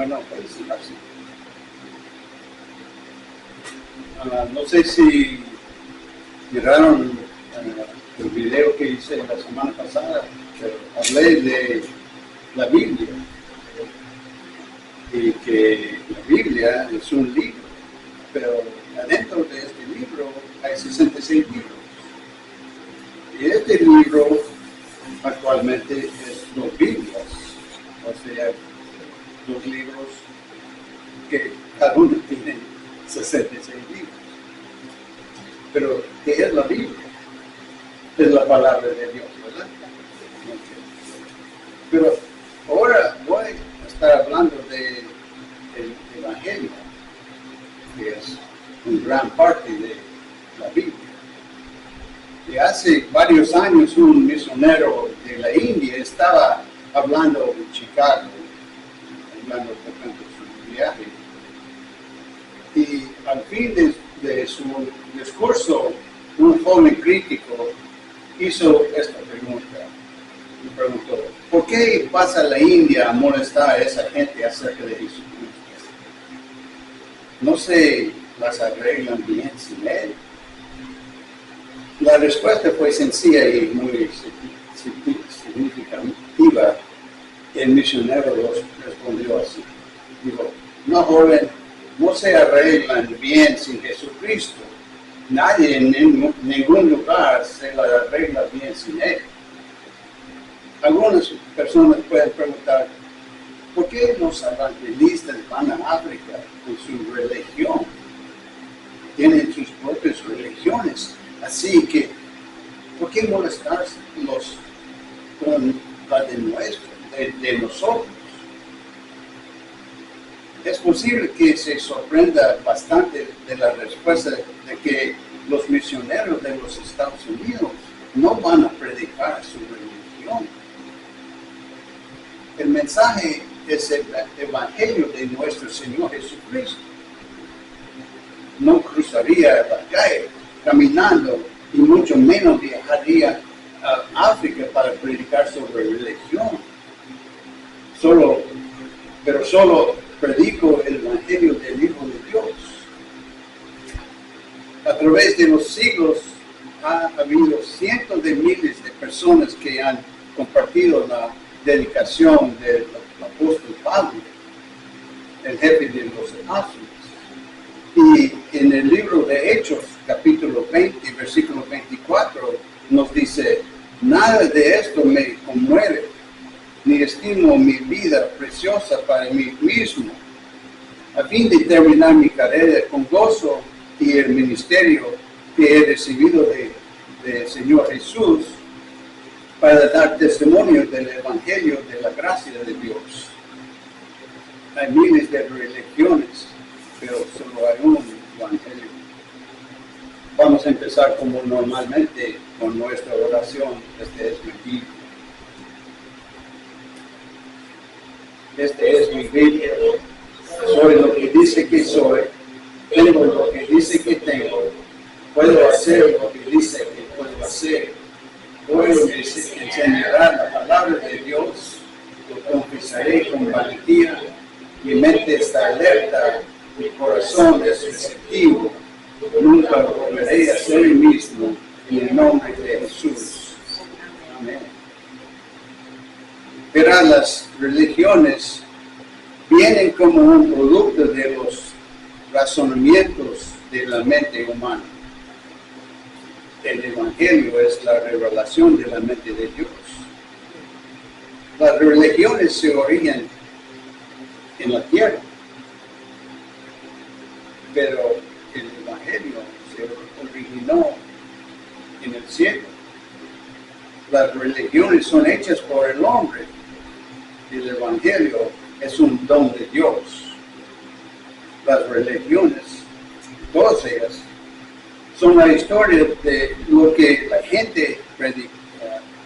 Bueno, pues así. No sé si miraron el video que hice la semana pasada, pero hablé de la Biblia y que la Biblia es un libro, pero adentro de este libro hay 66 libros. Y este libro actualmente es dos Biblias, o sea, dos libros que cada uno tiene 66 libros. Pero, ¿qué es la Biblia? Es la palabra de Dios, ¿verdad? Okay. Pero ahora voy a estar hablando del Evangelio, que es una gran parte de la Biblia. Y hace varios años un misionero de la India estaba hablando en Chicago, hablando de su viaje. Y al fin de su discurso, un joven crítico hizo esta pregunta. Me preguntó, ¿por qué pasa la India a molestar a esa gente acerca de Jesucristo? ¿No se las arreglan bien sin él? La respuesta fue sencilla y muy significativa. El misionero respondió así. Dijo, no, joven, no se arreglan bien sin Jesucristo. Nadie en ningún lugar se la arregla bien sin él. Algunas personas pueden preguntar, ¿por qué los evangelistas van a África con su religión? Tienen sus propias religiones. Así que, ¿por qué molestarlos con la de nosotros? Es posible que se sorprenda bastante de la respuesta de que los misioneros de los Estados Unidos no van a predicar su religión. El mensaje es el Evangelio de nuestro Señor Jesucristo. No cruzaría la calle caminando y mucho menos viajaría a África para predicar sobre religión. Pero solo predico el Evangelio del Hijo de Dios. A través de los siglos ha habido cientos de miles de personas que han compartido la dedicación del apóstol Pablo, el jefe de los apóstoles. Y en el libro de Hechos, capítulo 20, versículo 24, nos dice, nada de esto me conmueve, ni estimo mi vida preciosa para mí mismo, a fin de terminar mi carrera con gozo y el ministerio que he recibido del Señor Jesús, para dar testimonio del Evangelio de la gracia de Dios. Hay miles de religiones, pero solo hay un Evangelio. Vamos a empezar como normalmente con nuestra oración. Este es mi Biblia. Este es mi Biblia. Soy lo que dice que soy. Tengo lo que dice que tengo. Puedo hacer lo que dice que puedo hacer. Puedo enseñar la palabra de Dios. Lo confesaré con valentía. Mi mente está alerta. Mi corazón es receptivo. Nunca volveré a ser el mismo. En el nombre de Jesús. Amén. Verán, las religiones vienen como un producto de los razonamientos de la mente humana. El Evangelio es la revelación de la mente de Dios. Las religiones se originan en la tierra, pero el Evangelio se originó en el cielo. Las religiones son hechas por el hombre. El Evangelio es un don de Dios. Las religiones, todas ellas, son la historia de lo que la gente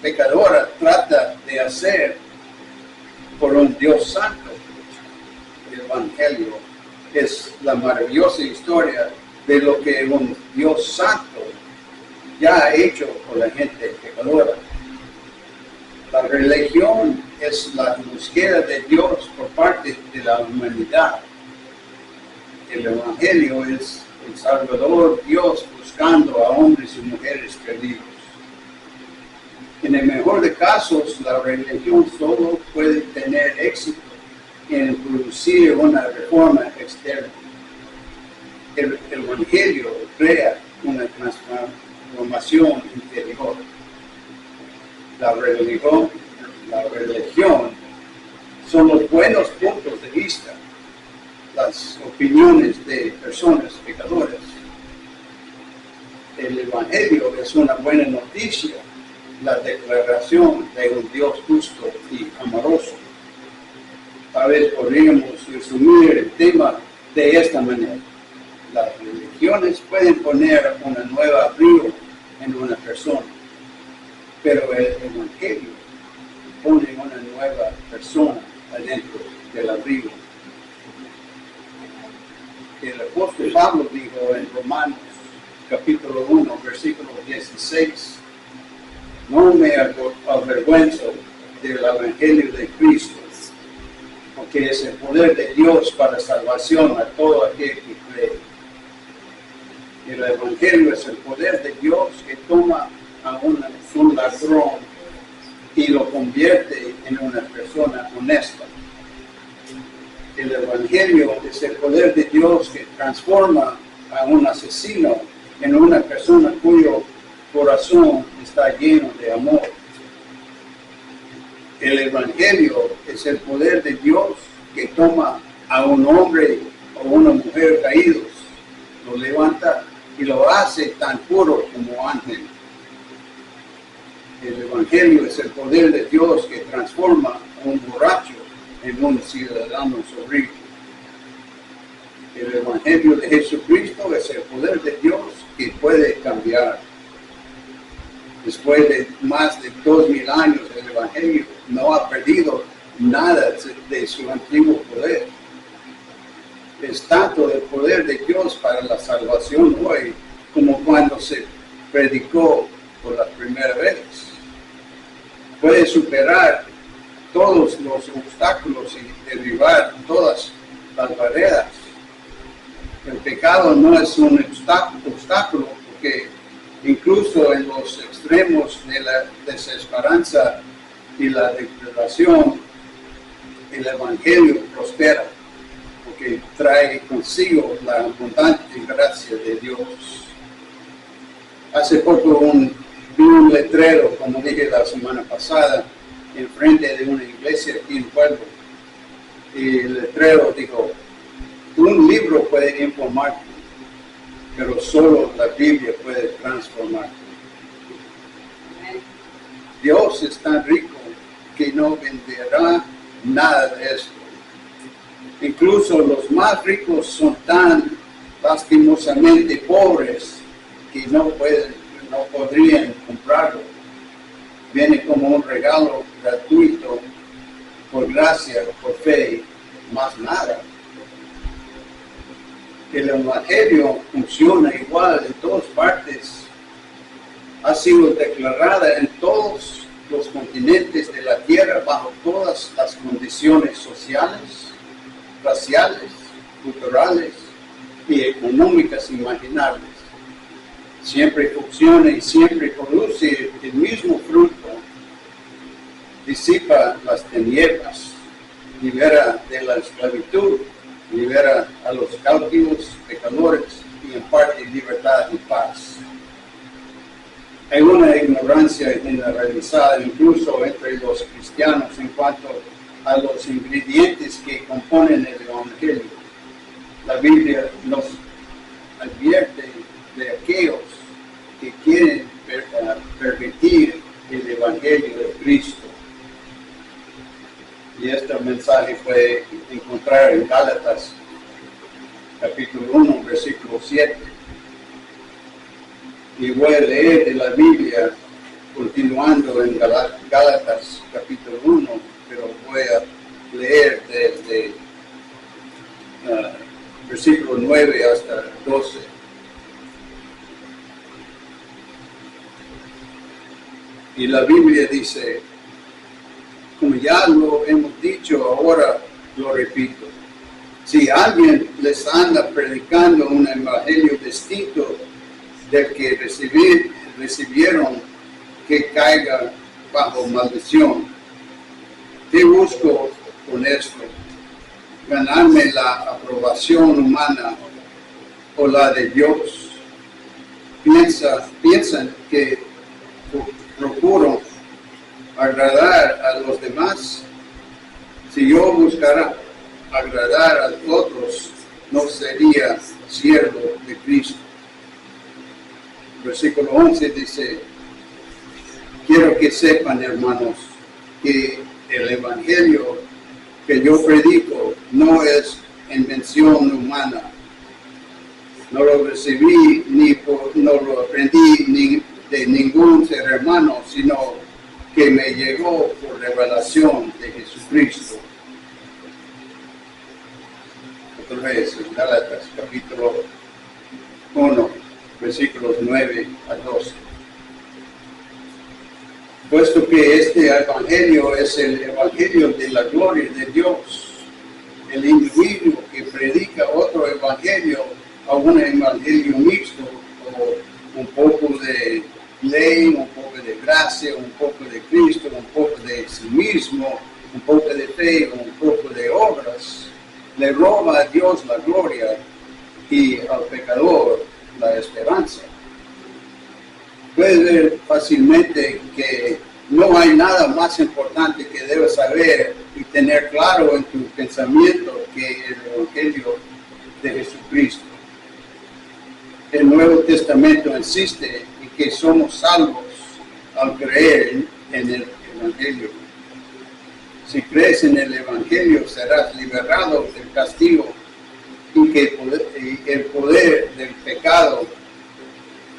pecadora trata de hacer por un Dios santo. El Evangelio es la maravillosa historia de lo que un Dios santo ya ha hecho por la gente pecadora. La religión es la búsqueda de Dios por parte de la humanidad. El Evangelio es el Salvador Dios buscando a hombres y mujeres perdidos. En el mejor de casos, la religión solo puede tener éxito en producir una reforma externa. El Evangelio crea una transformación interior. La religión son los buenos puntos de vista, las opiniones de personas pecadoras. El Evangelio es una buena noticia, la declaración de un Dios justo y amoroso. A veces podríamos resumir el tema de esta manera. Las religiones pueden poner una nueva abrigo en una persona, pero el Evangelio pone una nueva persona adentro del abrigo. El apóstol Pablo dijo en Romanos capítulo 1, versículo 16, no me avergüenzo del Evangelio de Cristo, porque es el poder de Dios para salvación a todo aquel que cree. El Evangelio es el poder de Dios que toma a un ladrón y lo convierte en una persona honesta. El Evangelio es el poder de Dios que transforma a un asesino en una persona cuyo corazón está lleno de amor. El Evangelio es el poder de Dios que toma a un hombre o una mujer caídos, lo levanta y lo hace tan puro como ángel. El Evangelio es el poder de Dios que transforma a un borracho en un ciudadano soberbio. El Evangelio de Jesucristo es el poder de Dios que puede cambiar. Después de más de 2000 años, el Evangelio no ha perdido nada de su antiguo poder. Es tanto el poder de Dios para la salvación hoy como cuando se predicó por la primera vez. Puede superar todos los obstáculos y derribar todas las barreras. El pecado no es un obstáculo porque incluso en los extremos de la desesperanza y la degradación, el Evangelio prospera porque trae consigo la abundante gracia de Dios. Hace poco vi un letrero, como dije la semana pasada, enfrente de una iglesia aquí en Pueblo. Y el letrero dijo, un libro puede informarte, pero solo la Biblia puede transformarte. Dios es tan rico que no venderá nada de esto. Incluso los más ricos son tan lastimosamente pobres que no podrían comprarlo. Viene como un regalo gratuito, por gracia, por fe, más nada. El Evangelio funciona igual en todas partes. Ha sido declarada en todos los continentes de la tierra bajo todas las condiciones sociales, raciales, culturales y económicas imaginables. Siempre funciona y siempre produce el mismo fruto. Disipa las tinieblas, libera de la esclavitud, libera a los cautivos, pecadores y imparte libertad y paz. Hay una ignorancia generalizada incluso entre los cristianos en cuanto a los ingredientes que componen el Evangelio. La Biblia nos advierte de aquellos que quieren pervertir el Evangelio de Cristo. Y este mensaje puede encontrar en Gálatas, capítulo 1, versículo 7. Y voy a leer de la Biblia, continuando en Gálatas, capítulo 1, pero voy a leer desde versículo 9 hasta 12. Y la Biblia dice, como ya lo hemos dicho, ahora lo repito, Si alguien les anda predicando un evangelio distinto del que recibieron, que caiga bajo maldición. ¿Qué busco con esto? ¿Ganarme la aprobación humana o la de Dios? Piensan que procuro agradar a los demás. Si yo buscara agradar a otros, no sería siervo de Cristo. Versículo 11 dice: quiero que sepan, hermanos, que el evangelio que yo predico no es invención humana. No lo recibí no lo aprendí de ningún ser hermano, sino que me llegó por revelación de Jesucristo. Otra vez, en Gálatas capítulo 1, versículos 9 a 12. Puesto que este evangelio es el evangelio de la gloria de Dios, el individuo que predica otro evangelio a un evangelio mixto, o un poco de ley, un poco de gracia, un poco de Cristo, un poco de sí mismo, un poco de fe, un poco de obras, le roba a Dios la gloria y al pecador la esperanza. Puedes ver fácilmente que no hay nada más importante que debes saber y tener claro en tu pensamiento que el evangelio de Jesucristo. El Nuevo Testamento insiste en que somos salvos al creer en el evangelio. Si crees en el evangelio, serás liberado del castigo y que el poder del pecado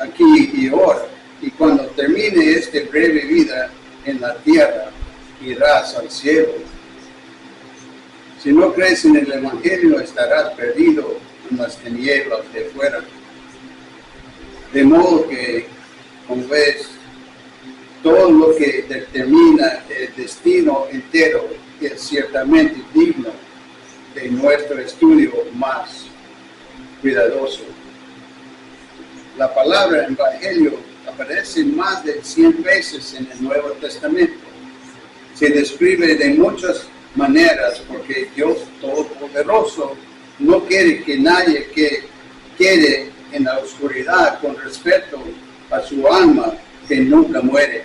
aquí y ahora. Y cuando termine esta breve vida en la tierra, irás al cielo. Si no crees en el evangelio, estarás perdido en las tinieblas de fuera. De modo que, como ves, todo lo que determina el destino entero es ciertamente digno de nuestro estudio más cuidadoso. La palabra evangelio aparece más de 100 veces en el Nuevo Testamento. Se describe de muchas maneras porque Dios Todopoderoso no quiere que nadie quede en la oscuridad con respecto a su alma que nunca muere.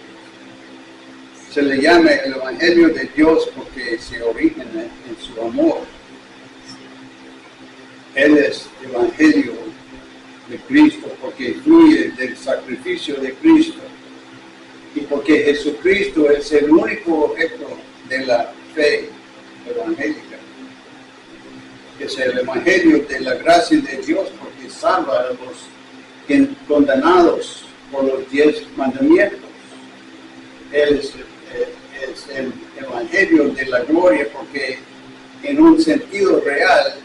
Se le llama el Evangelio de Dios porque se origina en su amor. Él es el Evangelio de Cristo porque fluye del sacrificio de Cristo y porque Jesucristo es el único objeto de la fe evangélica. Es el Evangelio de la gracia de Dios porque salva a los condenados por los 10 mandamientos. Él es el Evangelio de la gloria porque en un sentido real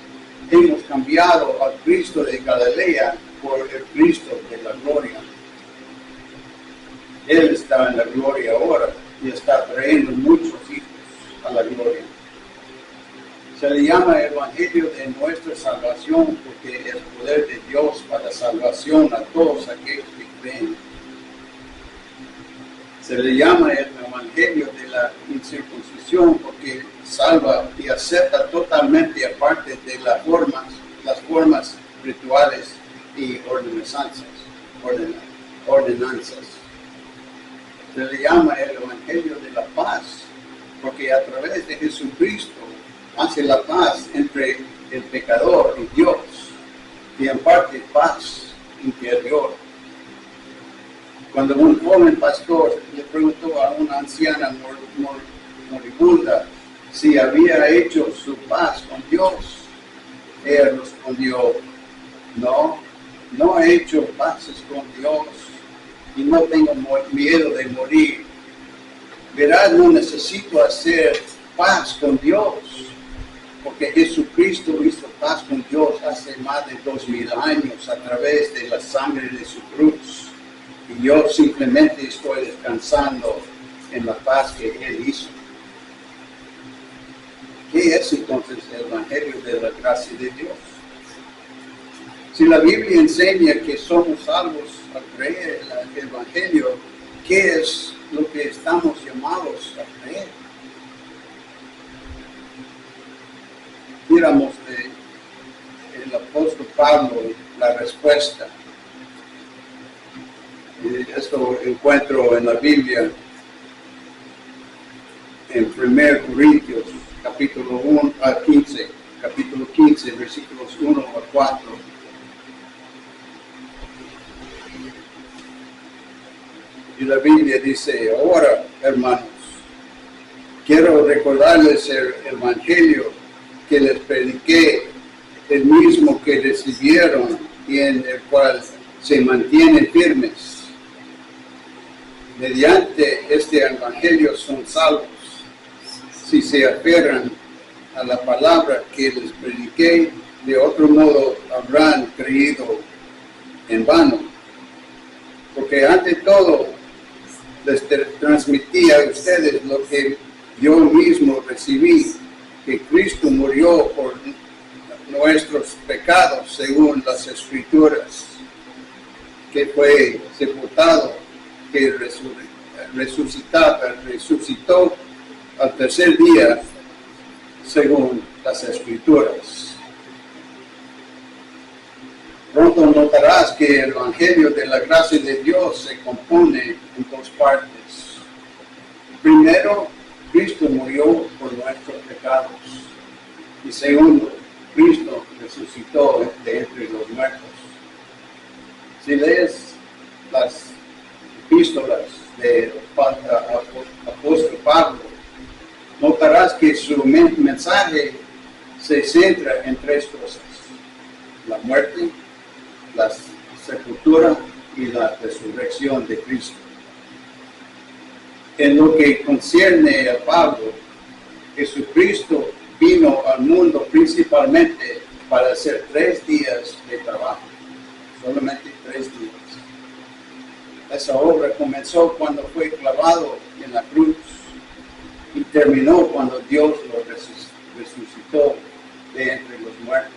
hemos cambiado al Cristo de Galilea por el Cristo de la gloria. Él está en la gloria ahora y está trayendo muchos hijos a la gloria. Se le llama el Evangelio de nuestra salvación porque es poder de Dios para salvación a todos aquellos que creen. Se le llama el Evangelio de la incircuncisión porque salva y acepta totalmente aparte de las formas rituales y ordenanzas. Se le llama el Evangelio de la paz porque a través de Jesucristo hace la paz entre el pecador y Dios y en parte paz interior. Cuando un joven pastor le preguntó a una anciana moribunda si había hecho su paz con Dios, ella respondió: no he hecho paces con Dios y no tengo miedo de morir. Verás, no necesito hacer paz con Dios, porque Jesucristo hizo paz con Dios hace más de 2000 años a través de la sangre de su cruz. Y yo simplemente estoy descansando en la paz que Él hizo. ¿Qué es entonces el Evangelio de de la gracia de Dios. Si la Biblia enseña que somos salvos al creer el Evangelio, ¿qué es lo que estamos llamados a creer? Miramos del apóstol Pablo la respuesta. Esto encuentro en la Biblia en 1 Corintios capítulo 15, versículos 1 a 4. Y la Biblia dice: ahora, hermanos, quiero recordarles el Evangelio que les prediqué, el mismo que recibieron y en el cual se mantienen firmes. Mediante este Evangelio son salvos, si se aferran a la palabra que les prediqué. De otro modo habrán creído en vano. Porque ante todo les transmití a ustedes lo que yo mismo recibí, que Cristo murió por nuestros pecados según las Escrituras, que fue sepultado, que resucitó al tercer día según las Escrituras. Pronto notarás que el Evangelio de la gracia de Dios se compone en dos partes. Primero, Cristo murió por nuestros pecados. Y segundo, Cristo resucitó de entre los muertos. Si lees las epístolas del apóstol Pablo, notarás que su mensaje se centra en tres cosas: la muerte, la sepultura y la resurrección de Cristo. En lo que concierne a Pablo, Jesucristo vino al mundo principalmente para hacer 3 días de trabajo, solamente 3 días. Esa obra comenzó cuando fue clavado en la cruz y terminó cuando Dios lo resucitó de entre los muertos.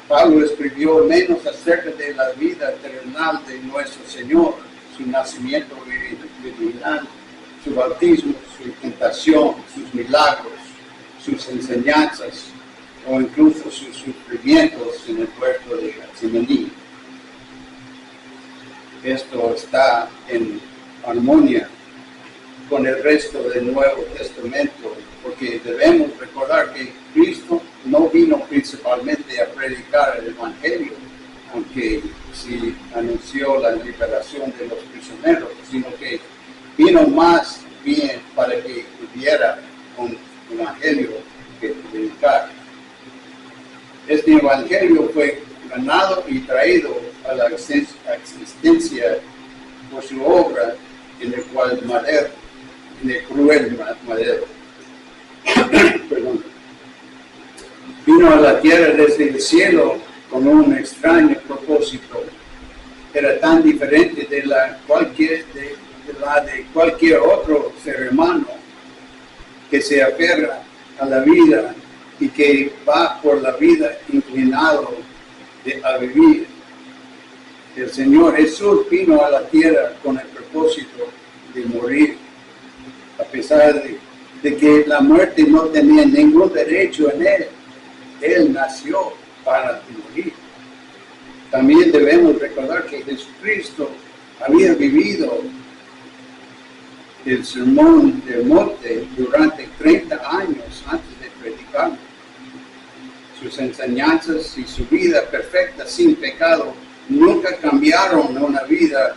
Pablo escribió menos acerca de la vida terrenal de nuestro Señor, su nacimiento virginal, su bautismo, su tentación, sus milagros, sus enseñanzas o incluso sus sufrimientos en el puerto de Getsemaní. Esto está en armonía con el resto del Nuevo Testamento, porque debemos recordar que Cristo no vino principalmente a predicar el Evangelio, aunque sí anunció la liberación de los prisioneros, sino que vino más bien para que hubiera un Evangelio que predicar. Este Evangelio fue ganado y traído a la existencia por su obra en el cruel madero. Perdón. Vino a la tierra desde el cielo con un extraño propósito. Era tan diferente de la de cualquier otro ser humano que se aferra a la vida y que va por la vida inclinado a vivir. El Señor Jesús vino a la tierra con el propósito de morir, a pesar de que la muerte no tenía ningún derecho en él. Él nació para morir. También debemos recordar que Jesucristo había vivido el sermón del monte durante 30 años antes de predicar. Sus enseñanzas y su vida perfecta sin pecado nunca cambiaron a una vida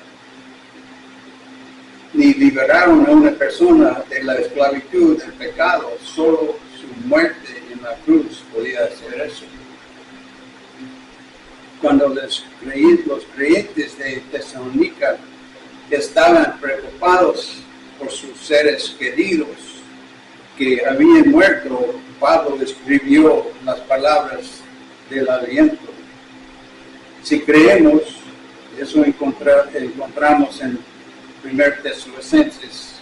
ni liberaron a una persona de la esclavitud del pecado. Solo su muerte en la cruz podía hacer eso. Cuando los creyentes de Tesalónica estaban preocupados por sus seres queridos que habían muerto, Pablo escribió las palabras del aliento. Si creemos, eso encontramos en 1 Tesalonicenses,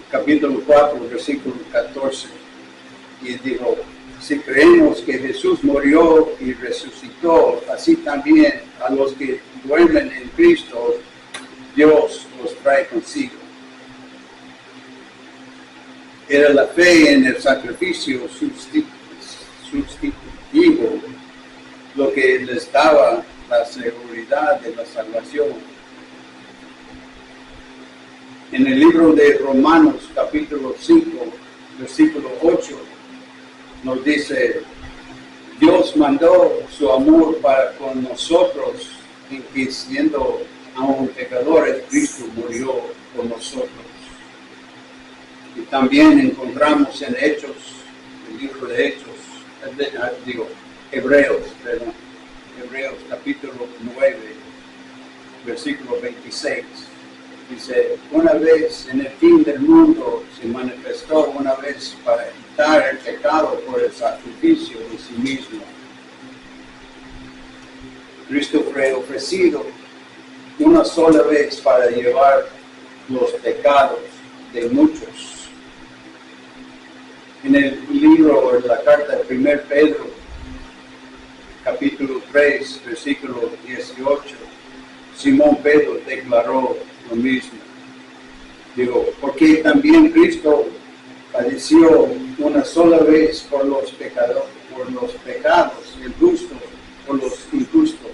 capítulo 4, versículo 14, y digo: Si creemos que Jesús murió y resucitó, así también a los que duermen en Cristo, Dios los trae consigo. Era la fe en el sacrificio sustitutivo lo que les daba la seguridad de la salvación. En el libro de Romanos, capítulo 5, versículo 8, nos dice: Dios mandó su amor para con nosotros, en que siendo aún pecadores, Cristo murió por nosotros. Y también encontramos en Hechos, el libro de Hechos, Hebreos capítulo 9, versículo 26. Dice: una vez en el fin del mundo se manifestó una vez para quitar el pecado por el sacrificio de sí mismo. Cristo fue ofrecido una sola vez para llevar los pecados de muchos. En el libro, en la carta de 1 Pedro, capítulo 3, versículo 18, Simón Pedro declaró lo mismo. Digo, porque también Cristo padeció una sola vez por los pecados injustos, por los injustos,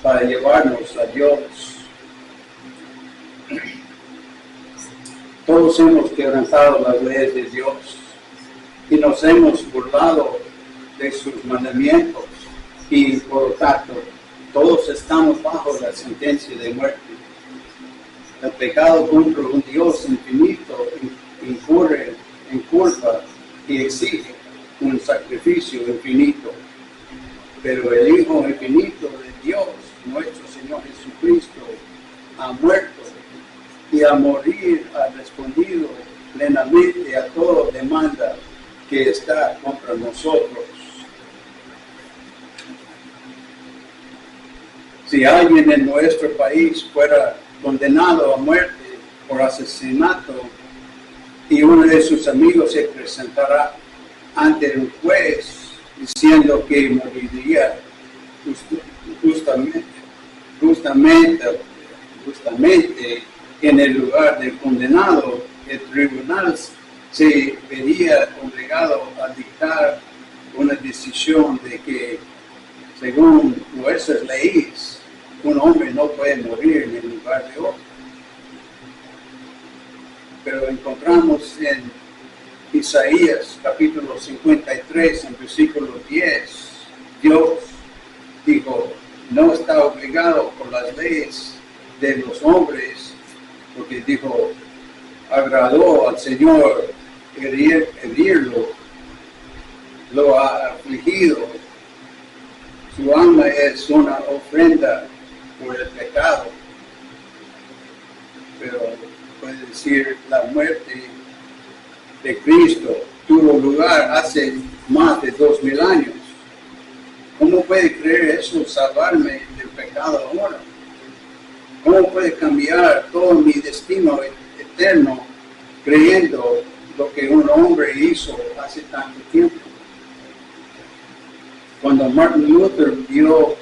para llevarnos a Dios. Todos hemos quebrantado las leyes de Dios y nos hemos burlado de sus mandamientos, y por lo tanto todos estamos bajo la sentencia de muerte. El pecado contra un Dios infinito incurre en culpa y exige un sacrificio infinito. Pero el Hijo infinito de Dios, nuestro Señor Jesucristo, ha muerto y a morir ha respondido plenamente a toda demanda que está contra nosotros. Si alguien en nuestro país fuera condenado a muerte por asesinato y uno de sus amigos se presentará ante un juez diciendo que moriría justamente en el lugar del condenado, el tribunal se vería obligado a dictar una decisión de que, según nuestras leyes, un hombre no puede morir en el lugar de otro. Pero encontramos en Isaías capítulo 53, en versículo 10, Dios dijo: no está obligado por las leyes de los hombres, porque dijo, agradó al Señor herirlo, lo ha afligido, su alma es una ofrenda por el pecado. Pero puede decir, la muerte de Cristo tuvo lugar hace más de 2000 años. ¿Cómo puede creer eso, salvarme del pecado ahora? ¿Cómo puede cambiar todo mi destino eterno creyendo lo que un hombre hizo hace tanto tiempo? Cuando Martin Luther vio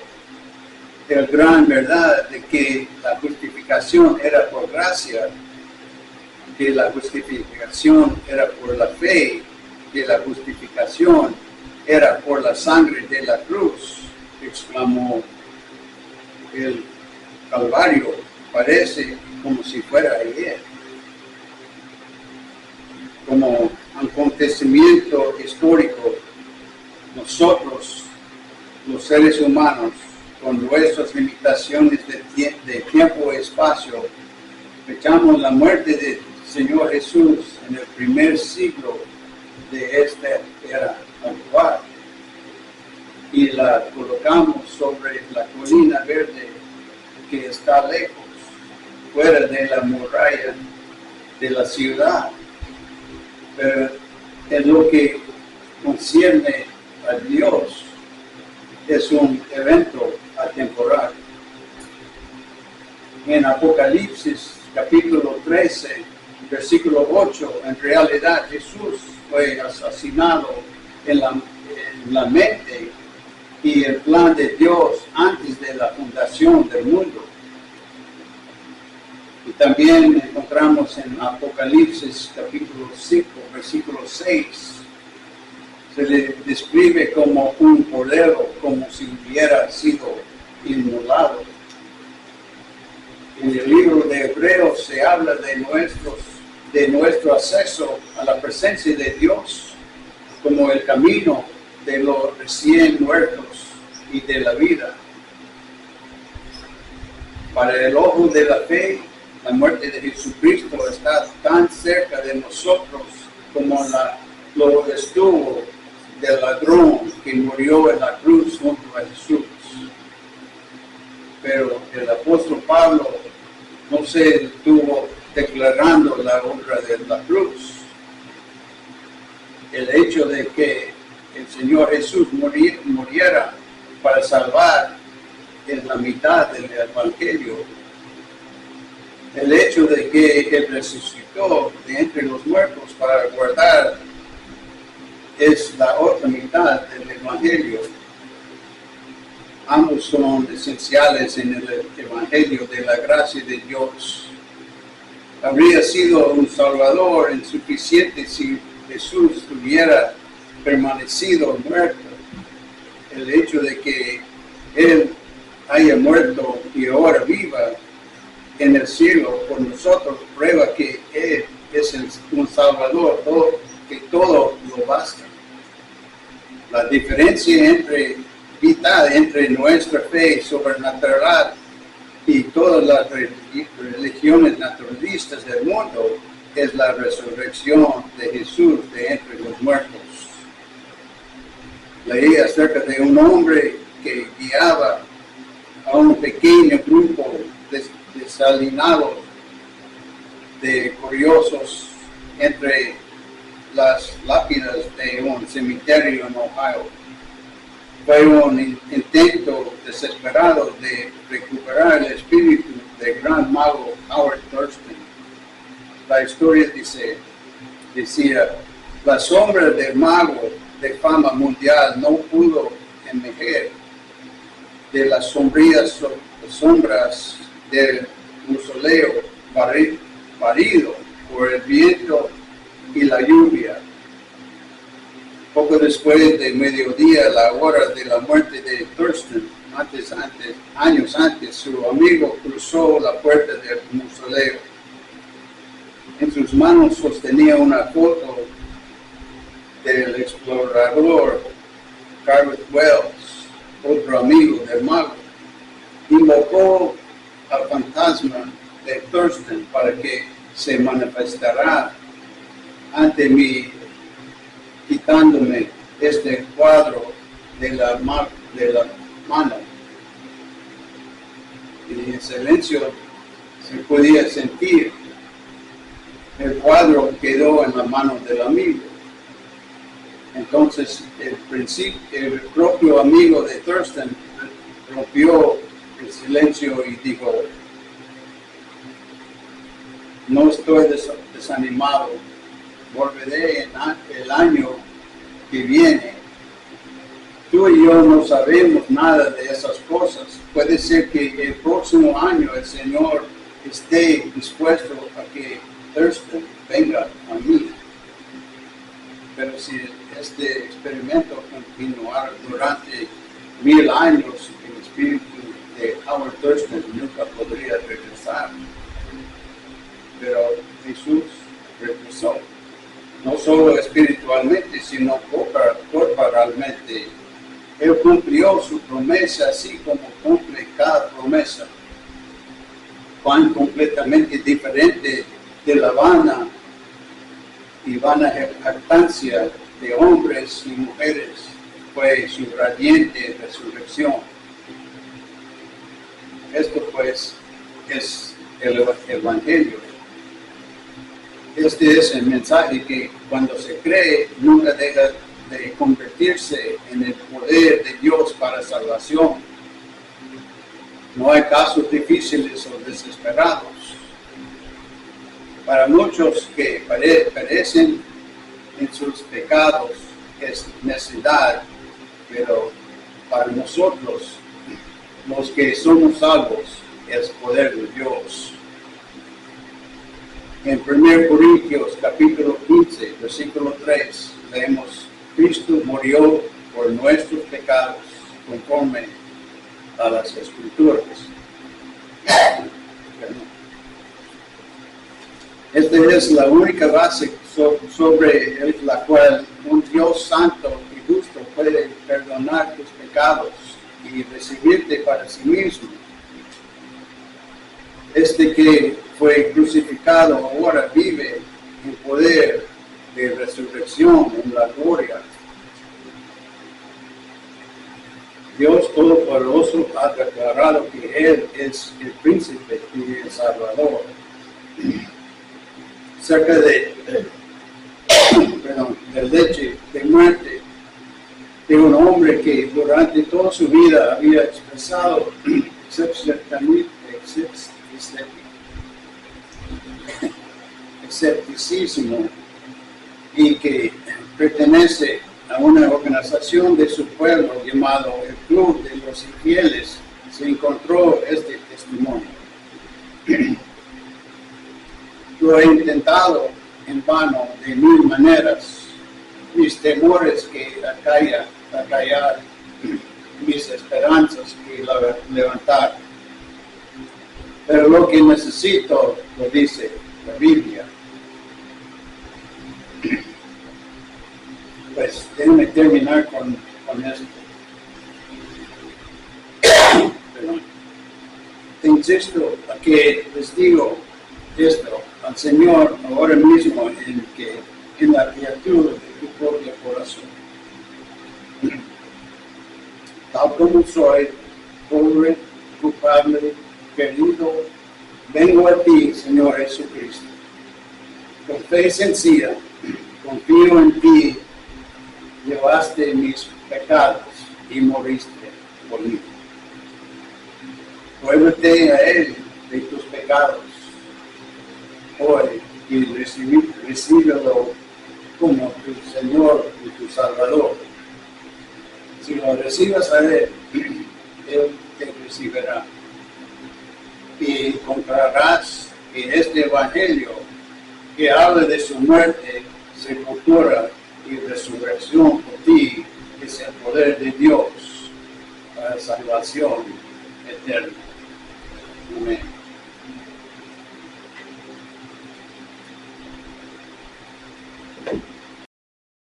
la gran verdad de que la justificación era por gracia, que la justificación era por la fe, que la justificación era por la sangre de la cruz, exclamó: el Calvario parece como si fuera ayer. Como acontecimiento histórico, nosotros, los seres humanos, con nuestras limitaciones de tiempo y espacio, fechamos la muerte del Señor Jesús en el primer siglo de esta era actual y la colocamos sobre la colina verde que está lejos, fuera de la muralla de la ciudad. Pero en lo que concierne a Dios, es un evento atemporal. En Apocalipsis capítulo 13, versículo 8, en realidad Jesús fue asesinado en la mente y el plan de Dios antes de la fundación del mundo. Y también encontramos en Apocalipsis capítulo 5, versículo 6, se le describe como un cordero, como si hubiera sido inmolado. En el libro de Hebreos se habla de nuestro acceso a la presencia de Dios como el camino de los recién muertos y de la vida. Para el ojo de la fe, la muerte de Jesucristo está tan cerca de nosotros como lo estuvo del ladrón que murió en la cruz junto a Jesús. Pero el apóstol Pablo no se detuvo declarando la obra de la cruz. El hecho de que el Señor Jesús muriera para salvar es la mitad del Evangelio. El hecho de que Él resucitó de entre los muertos para guardar es la otra mitad del Evangelio. Ambos son esenciales en el Evangelio de la gracia de Dios. Habría sido un Salvador insuficiente si Jesús hubiera permanecido muerto. El hecho de que Él haya muerto y ahora viva en el cielo por nosotros prueba que Él es un Salvador, que todo lo basta. La diferencia vital entre nuestra fe sobrenatural y todas las religiones naturalistas del mundo es la resurrección de Jesús de entre los muertos. Leí acerca de un hombre que guiaba a un pequeño grupo desalinados de curiosos entre las lápidas de un cementerio en Ohio. Fue un intento desesperado de recuperar el espíritu del gran mago Howard Thurston. La historia decía, la sombra del mago de fama mundial no pudo emerger de las sombrías sombras del mausoleo barrido por el viento y la lluvia. Poco después de mediodía, la hora de la muerte de Thurston, años antes, su amigo cruzó la puerta del mausoleo. En sus manos sostenía una foto del explorador Gareth Wells, otro amigo del mago. Invocó al fantasma de Thurston para que se manifestara ante mí, quitándome este cuadro de la mano. Y en silencio se podía sentir. El cuadro quedó en la mano del amigo. Entonces el propio amigo de Thurston rompió el silencio y dijo, no estoy desanimado, volveré el año que viene. Tú y yo no sabemos nada de esas cosas. Puede ser que el próximo año el Señor esté dispuesto a que Thurston venga a mí. Pero si este experimento continuara durante 1000 años, el espíritu de Howard Thurston nunca podría regresar. Pero Jesús regresó, no solo espiritualmente, sino corporalmente. Él cumplió su promesa así como cumple cada promesa. Cuán completamente diferente de la vana jactancia de hombres y mujeres fue su radiante resurrección. Esto pues es el Evangelio. Este es el mensaje que cuando se cree nunca deja de convertirse en el poder de Dios para salvación. No hay casos difíciles o desesperados. Para muchos que perecen en sus pecados, es necedad, pero para nosotros, los que somos salvos, es poder de Dios. En 1 Corintios capítulo 15, versículo 3, leemos: Cristo murió por nuestros pecados conforme a las Escrituras. Esta es la única base sobre la cual un Dios santo y justo puede perdonar tus pecados y recibirte para sí mismo. Este que fue crucificado ahora vive en poder de resurrección en la gloria. Dios Todopoderoso ha declarado que Él es el príncipe y el salvador. Cerca de leche de muerte de un hombre que durante toda su vida había expresado escepticismo y que pertenece a una organización de su pueblo llamado el Club de los Infieles, se encontró este testimonio. Lo he intentado en vano de mil maneras. Mis temores que acallar, mis esperanzas que levantar. Pero lo que necesito, lo dice la Biblia. Pues déjenme terminar con esto. Perdón. Te insisto a que les digo esto al Señor ahora mismo en la criatura de tu propio corazón. Tal como soy, pobre, culpable, perdido, vengo a ti, Señor Jesucristo. Con fe sencilla, confío en ti, llevaste mis pecados y moriste por mí. Vuélvete a Él de tus pecados hoy y recíbelo como tu Señor y tu Salvador. Si lo recibas a Él, Él te recibirá. Y encontrarás que este Evangelio que habla de su muerte, sepultura y resurrección por ti es el poder de Dios para salvación eterna.